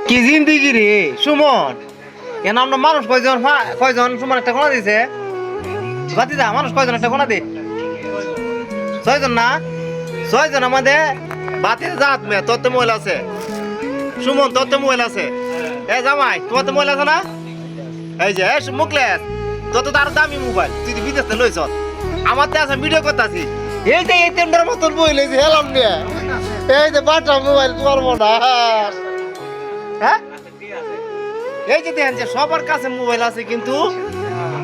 কি জিন্দিগি রে সুমন, কেন আমরা মানুষ কয়জন কয়জন সুমন একটা গোনা দিছে বাতিদা, মানুষ কয়জন একটা গোনা দে। 6 জন না, 6 জন আমাদের বাতির জাত মে। তোর তো মোবাইল আছে সুমন, তোর তো মোবাইল আছে। এ জামাই তোমার তো মোবাইল আছে না? এই যে মুকলেশ, তোর তো তার দামি মোবাইল, তুই বিদেশ থেকে লইছ। আমার তো আছে ভিডিও করতেছি, এই যে এই তেমটার মতন মোবাইল, এই যে হেলাম নিয়ে, এই যে বাটা মোবাইল করবো না। হ্যাঁ এই যে দেখেন যে সবার কাছে মোবাইল আছে, কিন্তু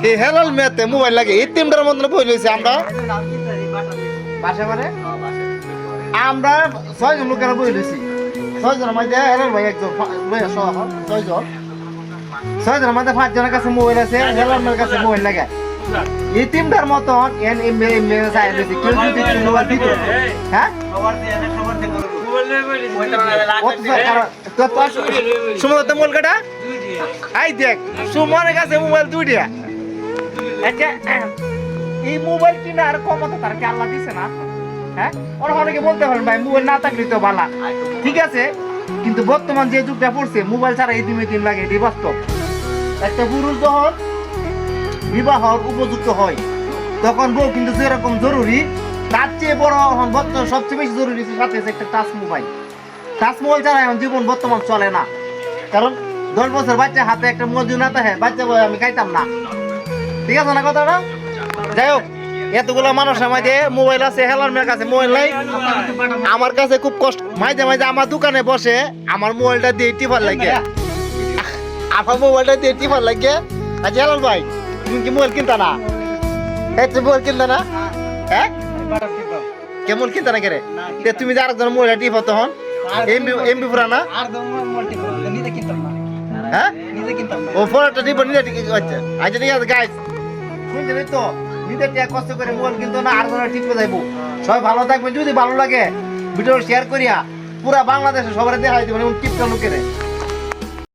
এই হেলাল মেতে মোবাইল লাগে। এই তেমটার মতন বই লইছি আমরা বাসা মানে আমরা 6 জন লোকেরা বই লইছি। 6 জনের মধ্যে হেলাল ভাই একজন, 6 জনের মধ্যে 5 জনের কাছে মোবাইল আছে, হেলালের কাছে মোবাইল লাগে। এই তিনটার মতন কেউ যদি মোবাইল দিত, হ্যাঁ সুমন মোবাইল কাটা, এই দেখ সুমনের কাছে মোবাইল 2টা। আচ্ছা এই মোবাইল কিনা আর কমতে তার কি আল্লাহ দিছে না? হ্যাঁ ওরা অনেকে বলতে পারেন ভাই মোবাইল না থাকলে তো ভালো, ঠিক আছে, কিন্তু বর্তমান যে যুগটা পড়ছে মোবাইল ছাড়া এই দিন লাগে, এটি বাস্তব। একটা পুরুষ যখন বিবাহর উপযুক্ত হয় তখন বউ কিন্তু যেরকম জরুরি, তার চেয়ে বড় এখন বর্তমান সবচেয়ে বেশি জরুরি সাথে একটা টাচ মোবাইল। টাচ মোবাইল ছাড়া এখন জীবন বর্তমান চলে না, কারণ 10 বছর বাচ্চা হাতে একটা মোবাইল না থাকে, বাচ্চা বই আমি খাইতাম না, ঠিক আছে না কথাটা? যাই হোক, এতগুলো মানুষের মাঝে মোবাইল আছে, হেলার মেয়ের কাছে মোবাইল নাই। আমার কাছে খুব কষ্ট, মাঝে মাঝে আমার দোকানে বসে আমার মোবাইলটা দিয়ে টিপার লাগে, আমার মোবাইলটা দিয়ে টিপার লাগে। আচ্ছা হেলাল ভাই তুমি কি মোবাইল কিনতা না? তুমি মোবাইল কিনতা না? হ্যাঁ কেমন কিনতা না কেরে? তুমি যে আরেকজন মোবাইল টিপো তখন এমবি পুরা না? হ্যাঁ ও ফোনটা টিপো নিজে। আচ্ছা আচ্ছা ঠিক আছে গাইস, শুনছেন তো, নিজে কষ্ট করে মোবাইল কিনতো না, আর টিপে যাইবো। সবাই ভালো থাকবেন, যদি ভালো লাগে ভিডিও শেয়ার করিয়া পুরা বাংলাদেশে সবাই দেখাই দেবেন টিপটা লোকেরে।